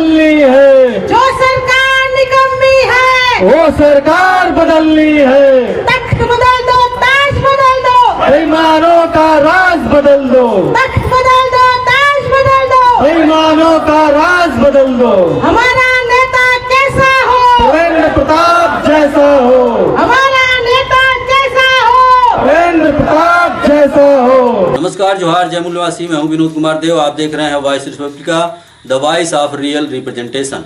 बदलनी है, जो सरकार निकम्मी है वो सरकार बदलनी है। तख्त बदल दो, ताज बदल दो, बेईमानों का राज बदल दो, तख्त बदल दो, ताज बदल दो। बेईमानों का राज बदल दो। हमारा नेता कैसा हो, सुरेंद्र प्रताप जैसा हो, हमारा नेता कैसा हो, सुरेंद्र प्रताप जैसा हो। नमस्कार, जोहार, जयमुल निवासी। मैं हूं विनोद कुमार देव। आप देख रहे हैं voice Republica, the voice of real representation.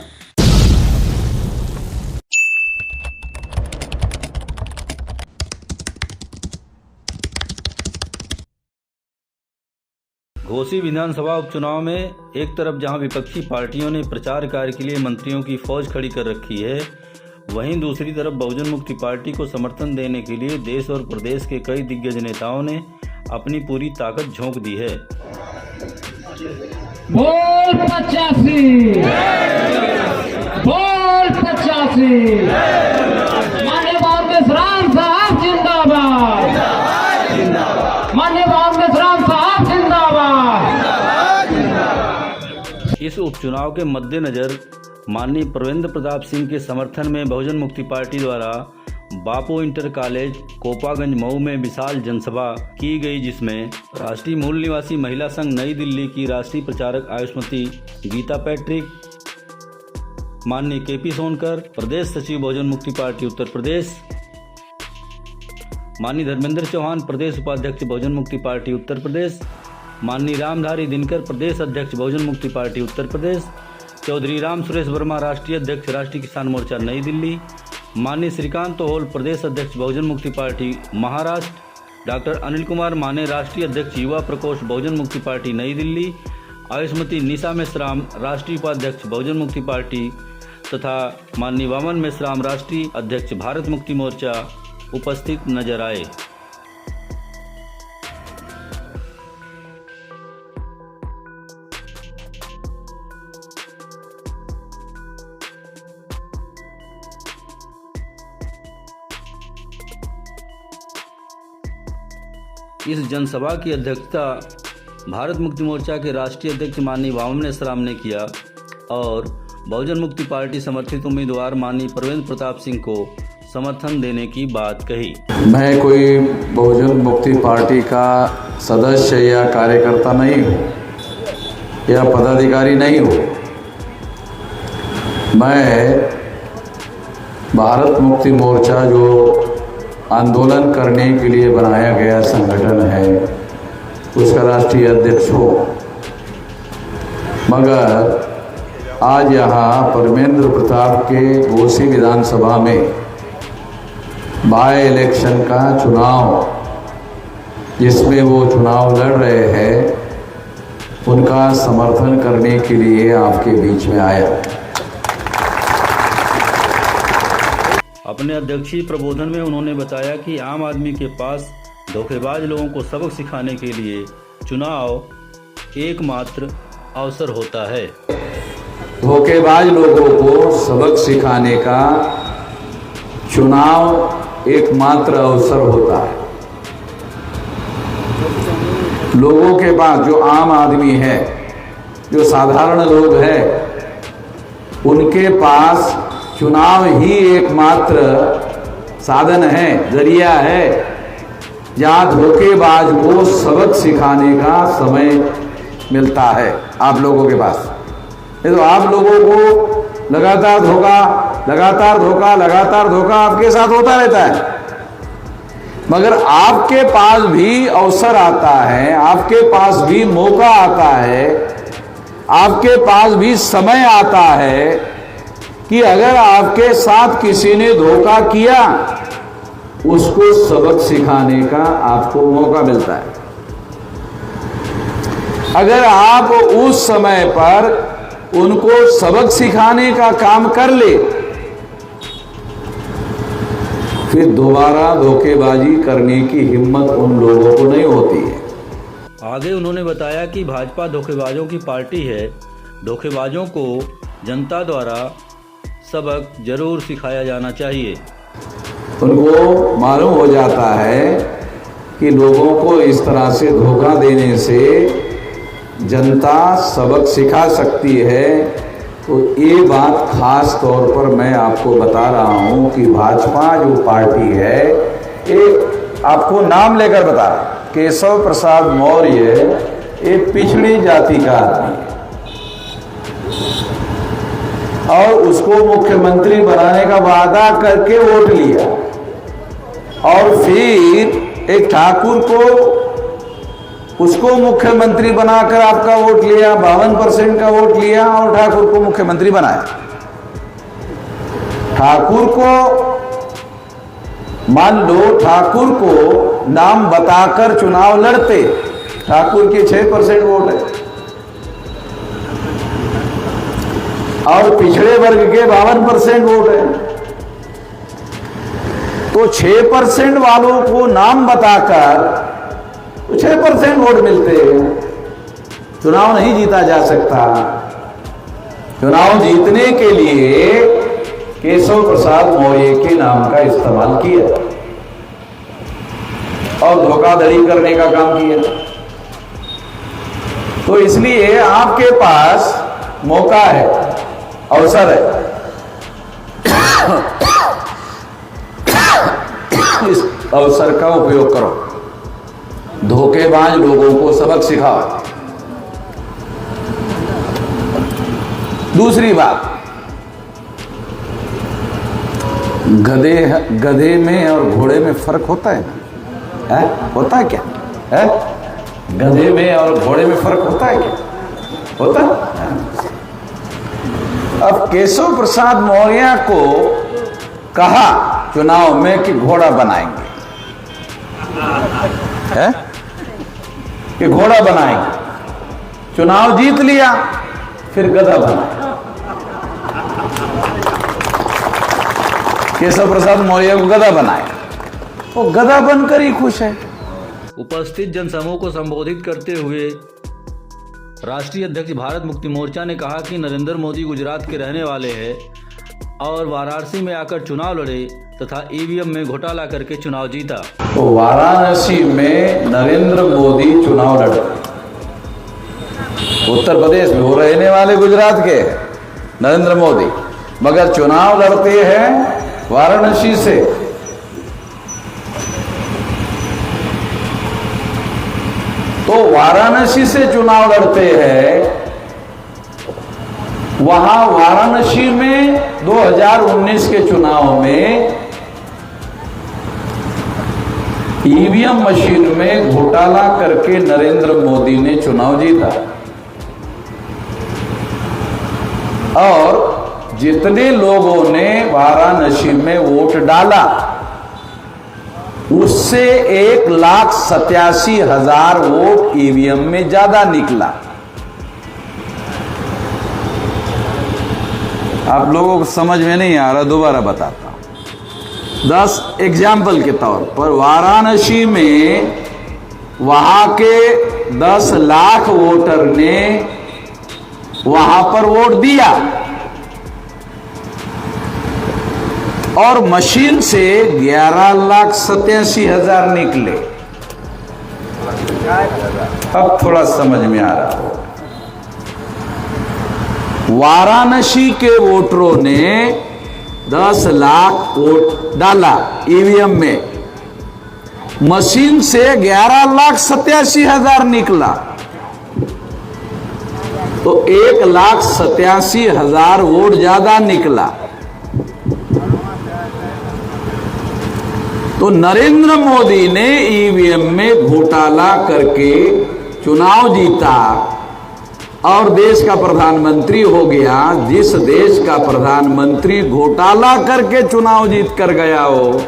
Ghosi विधानसभा उपचुनाव में एक तरफ जहां विपक्षी पार्टियों ने प्रचार कार्य के लिए मंत्रियों की फौज खड़ी कर रखी है, वहीं दूसरी तरफ बहुजन मुक्ति पार्टी को समर्थन देने के लिए देश और प्रदेश के कई दिग्गज नेताओं ने अपनी पूरी ताकत झोंक दी है। बोल 85, बोल 85, माननीय कांग्रेस राम साहब जिंदाबाद, माननीय कांग्रेस राम साहब जिंदाबाद। इस उपचुनाव के मद्देनजर माननीय प्रवेंद्र प्रताप सिंह के समर्थन में बहुजन मुक्ति पार्टी द्वारा बापू इंटर कॉलेज कोपागंज मऊ में विशाल जनसभा की गई, जिसमें राष्ट्रीय मूल निवासी महिला संघ नई दिल्ली की राष्ट्रीय प्रचारक आयुष्मती गीता पैट्रिक, माननीय केपी सोनकर, प्रदेश सचिव बहुजन मुक्ति पार्टी उत्तर प्रदेश, माननीय धर्मेंद्र चौहान, प्रदेश उपाध्यक्ष बहुजन मुक्ति पार्टी उत्तर प्रदेश, माननीय रामधारी दिनकर, प्रदेश अध्यक्ष बहुजन मुक्ति पार्टी उत्तर प्रदेश, चौधरी राम सुरेश वर्मा, राष्ट्रीय अध्यक्ष राष्ट्रीय किसान मोर्चा नई दिल्ली, माननीय श्रीकांत तोहोल, प्रदेश अध्यक्ष बहुजन मुक्ति पार्टी महाराष्ट्र, डॉक्टर अनिल कुमार माने, राष्ट्रीय अध्यक्ष युवा प्रकोष्ठ बहुजन मुक्ति पार्टी नई दिल्ली, आयुष्मती निशा मेश्राम, राष्ट्रीय उपाध्यक्ष बहुजन मुक्ति पार्टी तथा माननीय वामन मेश्राम, राष्ट्रीय अध्यक्ष भारत मुक्ति मोर्चा उपस्थित नजर आए। इस जनसभा की अध्यक्षता भारत मुक्ति मोर्चा के राष्ट्रीय अध्यक्ष माननीय वामन मेश्राम ने किया और बहुजन मुक्ति पार्टी समर्थित उम्मीदवार माननीय प्रवेंद्र प्रताप सिंह को समर्थन देने की बात कही। मैं कोई बहुजन मुक्ति पार्टी का सदस्य या कार्यकर्ता नहीं हूँ या पदाधिकारी नहीं हूँ। मैं भारत मुक्ति मोर्चा जो आंदोलन करने के लिए बनाया गया संगठन है, उसका राष्ट्रीय अध्यक्ष हो। मगर आज यहाँ परमेंद्र प्रताप के घोसी विधानसभा में बाय इलेक्शन का चुनाव, जिसमें वो चुनाव लड़ रहे हैं, उनका समर्थन करने के लिए आपके बीच में आया। अपने अध्यक्षीय प्रबोधन में उन्होंने बताया कि आम आदमी के पास धोखेबाज लोगों को सबक सिखाने के लिए चुनाव एकमात्र अवसर होता है। धोखेबाज लोगों को सबक सिखाने का चुनाव एकमात्र अवसर होता है। लोगों के पास, जो आम आदमी है, जो साधारण लोग हैं, उनके पास चुनाव ही एकमात्र साधन है, जरिया है, जहाँ धोखेबाज को सबक सिखाने का समय मिलता है आप लोगों के पास। नहीं तो आप लोगों को लगातार धोखा आपके साथ होता रहता है। मगर आपके पास भी अवसर आता है, आपके पास भी मौका आता है, आपके पास भी समय आता है कि अगर आपके साथ किसी ने धोखा किया, उसको सबक सिखाने का आपको मौका मिलता है। अगर आप उस समय पर उनको सबक सिखाने का काम कर ले, फिर दोबारा धोखेबाजी करने की हिम्मत उन लोगों को नहीं होती है। आगे उन्होंने बताया कि भाजपा धोखेबाजों की पार्टी है। धोखेबाजों को जनता द्वारा सबक जरूर सिखाया जाना चाहिए। उनको मालूम हो जाता है कि लोगों को इस तरह से धोखा देने से जनता सबक सिखा सकती है, तो ये बात खास तौर पर मैं आपको बता रहा हूं कि भाजपा जो पार्टी है, ये आपको नाम लेकर बता रहा, केशव प्रसाद मौर्य एक पिछड़ी जाति का आदमी है और उसको मुख्यमंत्री बनाने का वादा करके वोट लिया और फिर एक ठाकुर को उसको मुख्यमंत्री बनाकर आपका वोट लिया, 52% का वोट लिया और ठाकुर को मुख्यमंत्री बनाया। ठाकुर को मान लो, ठाकुर को नाम बताकर चुनाव लड़ते, ठाकुर के 6% वोट है और पिछड़े वर्ग के 52% वोट है, तो 6% वालों को नाम बताकर 6% वोट मिलते हैं, चुनाव नहीं जीता जा सकता। चुनाव जीतने के लिए केशव प्रसाद मौर्य के नाम का इस्तेमाल किया और धोखाधड़ी करने का काम किया। तो इसलिए आपके पास मौका है, अवसर है, इस अवसर का उपयोग करो, धोखेबाज लोगों को सबक सिखाओ। दूसरी बात, गधे में और घोड़े में फर्क होता है ना? होता है क्या? है? गधे में और घोड़े में फर्क होता है क्या? होता है? अब केशव प्रसाद मौर्य को कहा चुनाव में कि घोड़ा बनाएंगे, है कि घोड़ा बनाएंगे, चुनाव जीत लिया, फिर गधा बनाया। केशव प्रसाद मौर्य को गधा बनाया, वो गधा बनकर ही खुश है। उपस्थित जनसमूह को संबोधित करते हुए राष्ट्रीय अध्यक्ष भारत मुक्ति मोर्चा ने कहा कि नरेंद्र मोदी गुजरात के रहने वाले हैं और वाराणसी में आकर चुनाव लड़े तथा ईवीएम में घोटाला करके चुनाव जीता। तो वाराणसी में नरेंद्र मोदी चुनाव लड़े, उत्तर प्रदेश में, वो रहने वाले गुजरात के नरेंद्र मोदी, मगर चुनाव लड़ते हैं वाराणसी से। तो वाराणसी से चुनाव लड़ते हैं, वहां वाराणसी में 2019 के चुनाव में ईवीएम मशीन में घोटाला करके नरेंद्र मोदी ने चुनाव जीता और जितने लोगों ने वाराणसी में वोट डाला उससे 1,87,000 वोट ईवीएम में ज्यादा निकला। आप लोगों को समझ में नहीं आ रहा, दोबारा बताता हूं। 10 एग्जाम्पल के तौर पर वाराणसी में वहां के 10 लाख वोटर ने वहां पर वोट दिया और मशीन से 11,87,000 निकले। अब थोड़ा समझ में आ रहा हो। वाराणसी के वोटरों ने 10 लाख वोट डाला ईवीएम में, मशीन से 11,87,000 निकला, तो 1,87,000 वोट ज्यादा निकला। तो नरेंद्र मोदी ने ईवीएम में घोटाला करके चुनाव जीता और देश का प्रधानमंत्री हो गया। जिस देश का प्रधानमंत्री घोटाला करके चुनाव जीत कर गया हो,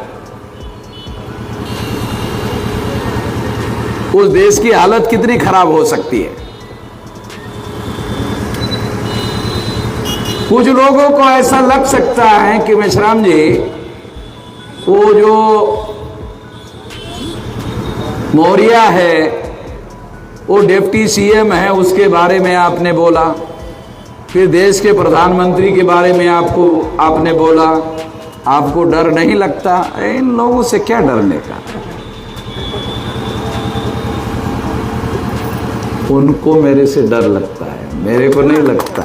उस देश की हालत कितनी खराब हो सकती है। कुछ लोगों को ऐसा लग सकता है कि मेश्राम जी, वो जो मौर्य है वो डिप्टी सीएम है, उसके बारे में आपने बोला, फिर देश के प्रधानमंत्री के बारे में आपने बोला, आपको डर नहीं लगता? इन लोगों से क्या डरने का? उनको मेरे से डर लगता है, मेरे को नहीं लगता।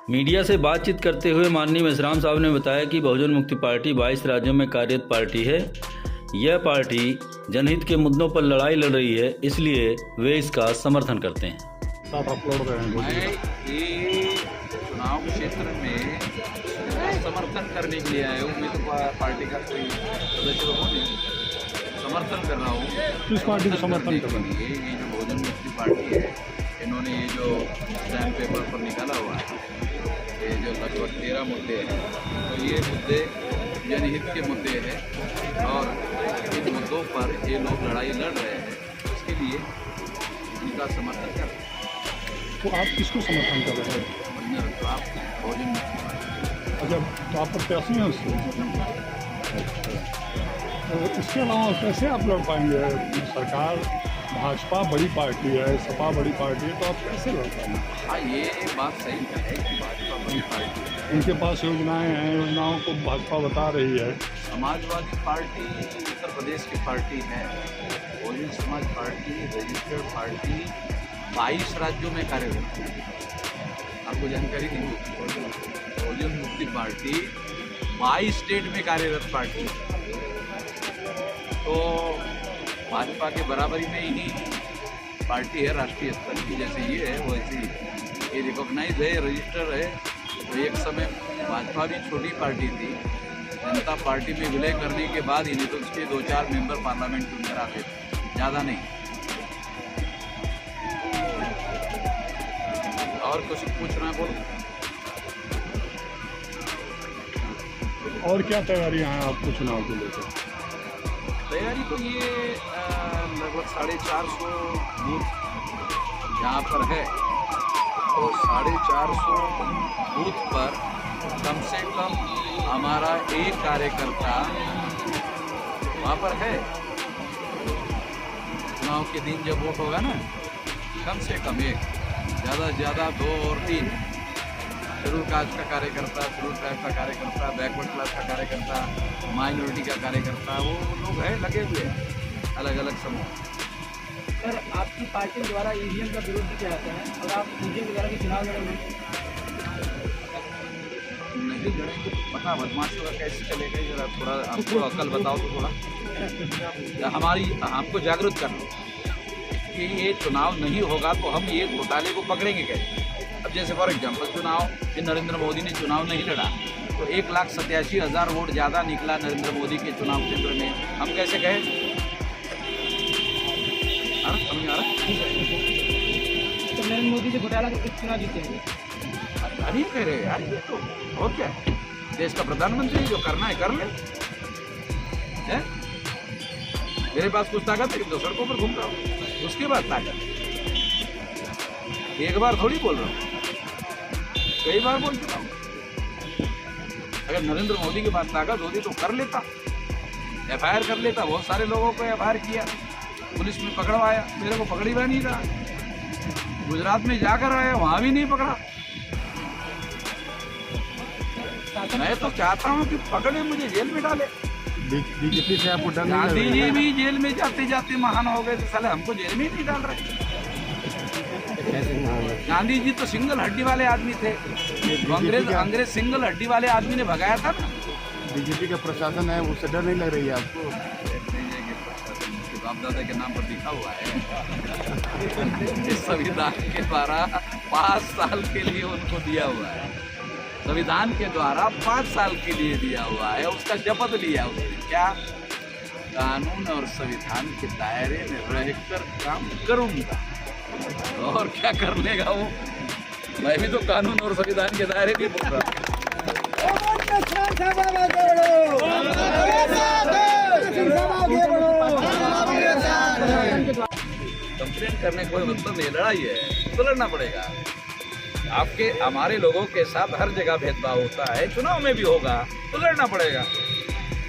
मीडिया से बातचीत करते हुए माननीय मेश्राम साहब ने बताया कि बहुजन मुक्ति पार्टी 22 राज्यों में कार्यरत पार्टी है। यह पार्टी जनहित के मुद्दों पर लड़ाई लड़ रही है, इसलिए वे इसका समर्थन करते हैं। मैं ये चुनाव क्षेत्र में समर्थन करने के लिए आया हूँ। मैं तो पार्टी का कोई सदस्य तो हूँ नहीं, समर्थन कर रहा हूँ। किस पार्टी को समर्थन कर रहे हैं? ये जो बहुजन मुक्ति पार्टी है, इन्होंने ये जो स्टैम्प पेपर पर निकाला हुआ है, ये जो लगभग 13 मुद्दे हैं, तो ये मुद्दे जनहित के मुद्दे हैं और इन मुद्दों पर ये लोग लड़ाई लड़ रहे हैं, इसके लिए इनका समर्थन कर रहे हैं। तो आप किसको समर्थन कर रहे हैं? आप बहुजन मुक्ति पार्टी। अच्छा, तो आप प्रत्याशी हैं उससे? तो इसके अलावा कैसे आप लड़ पाएंगे? सरकार भाजपा बड़ी पार्टी है, सपा बड़ी पार्टी है, तो आप कैसे लड़ पाएंगे? हाँ, ये बात सही है कि भाजपा बड़ी पार्टी है। उनके पास योजनाएं हैं, योजनाओं को भाजपा बता रही है। समाजवादी पार्टी उत्तर प्रदेश की पार्टी है। Bahujan Samaj party registered party 22 राज्यों में कार्यरत है। आपको जानकारी नहीं होगी, बहुजन मुक्ति पार्टी 22 स्टेट में कार्यरत पार्टी है। तो भाजपा के बराबरी में ही पार्टी है राष्ट्रीय स्तर की, जैसे ये है वैसे ये रिकॉग्नाइज है, रजिस्टर है। तो एक समय भाजपा भी छोटी पार्टी थी, जनता पार्टी में विलय करने के बाद ही नहीं तो उसके 2-4 मेंबर पार्लियामेंट चुनकर आते थे, ज़्यादा नहीं। और कुछ पूछना है बोलो। और क्या तैयारियां हैं आपको चुनाव को लेकर? तैयारी तो ये लगभग 450 बूथ यहाँ पर है, तो 450 बूथ पर कम से कम हमारा एक कार्यकर्ता वहाँ पर है। चुनाव के दिन जब वोट होगा ना, कम से कम एक, ज़्यादा से ज़्यादा 2 और 3 शेड्यूल कास्ट का कार्यकर्ता, शेड्यूल ट्राइब का कार्यकर्ता, बैकवर्ड क्लास का कार्यकर्ता, माइनॉरिटी का कार्यकर्ता, वो लोग हैं लगे हुए हैं अलग अलग समूह। सर, आपकी पार्टी द्वारा ईवीएम का विरोध भी किया जाता है और आप ईवीएम द्वारा के चुनाव लड़ेंगे? नहीं लड़ेंगे तो पता बदमाशों का कैसे चलेगा, जरा थोड़ा आपको अकल बताओ तो थोड़ा। हमारी हमको जागरूक करना कि ये चुनाव नहीं होगा तो हम ये घोटाले को पकड़ेंगे कैसे। अब जैसे फॉर एग्जाम्पल चुनाव कि नरेंद्र मोदी ने चुनाव नहीं लड़ा तो 1,87,000 वोट ज़्यादा निकला नरेंद्र मोदी के चुनाव क्षेत्र में, हम कैसे कहें? समझ आ रहा? तो नरेंद्र मोदी से घोटाला के चुनाव जीतेंगे? अभी कह रहे यार, ये तो और क्या, देश का प्रधानमंत्री जो करना है कर ले। मेरे पास कुछ ताकत है कि तो सड़कों पर घूम रहा हूँ, उसके बाद ताकत एक बार थोड़ी बोल रहा हूँ, कई बार बोल चुका हूँ। अगर नरेंद्र मोदी के पास ताकत होती तो कर लेता, FIR कर लेता। बहुत सारे लोगों को FIR किया, पुलिस में पकड़वाया, मेरे को पकड़ी हुआ नहीं रहा। गुजरात में जाकर आया, वहां भी नहीं पकड़ा। मैं तो चाहता हूं कि पकड़े, मुझे जेल में डाले। बीजेपी से आपको डर नहीं? गांधी जी भी जेल में जाते जाते महान हो गए, तो साले हमको जेल में ही नहीं डाल रहे। गांधी जी तो सिंगल हड्डी वाले आदमी थे, अंग्रेज सिंगल हड्डी वाले आदमी ने भगाया था ना। बीजेपी का प्रशासन है, उससे डर नहीं लग रही है आपको? बाप दादा के नाम पर लिखा हुआ है इस संविधान के द्वारा 5 साल के लिए उनको दिया हुआ है, संविधान के द्वारा 5 साल के लिए दिया हुआ है। उसका शपथ लिया उसने, क्या? कानून और संविधान के दायरे में रहकर काम करूंगा। और क्या कर लेगा वो? मैं भी तो कानून और संविधान के दायरे में बोल रहा हूँ। कंप्लेंट करने कोई मतलब नहीं, लड़ाई है तो लड़ना पड़ेगा। आपके हमारे लोगों के साथ हर जगह भेदभाव होता है, चुनाव में भी होगा तो लड़ना पड़ेगा।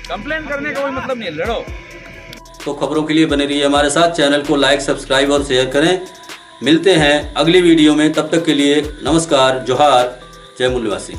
कंप्लेंट करने का कोई मतलब नहीं, लड़ो। तो खबरों के लिए बने रहिए हमारे साथ, चैनल को लाइक, सब्सक्राइब और शेयर करें। मिलते हैं अगली वीडियो में, तब तक के लिए नमस्कार, जोहार, जय मूल्यवासी।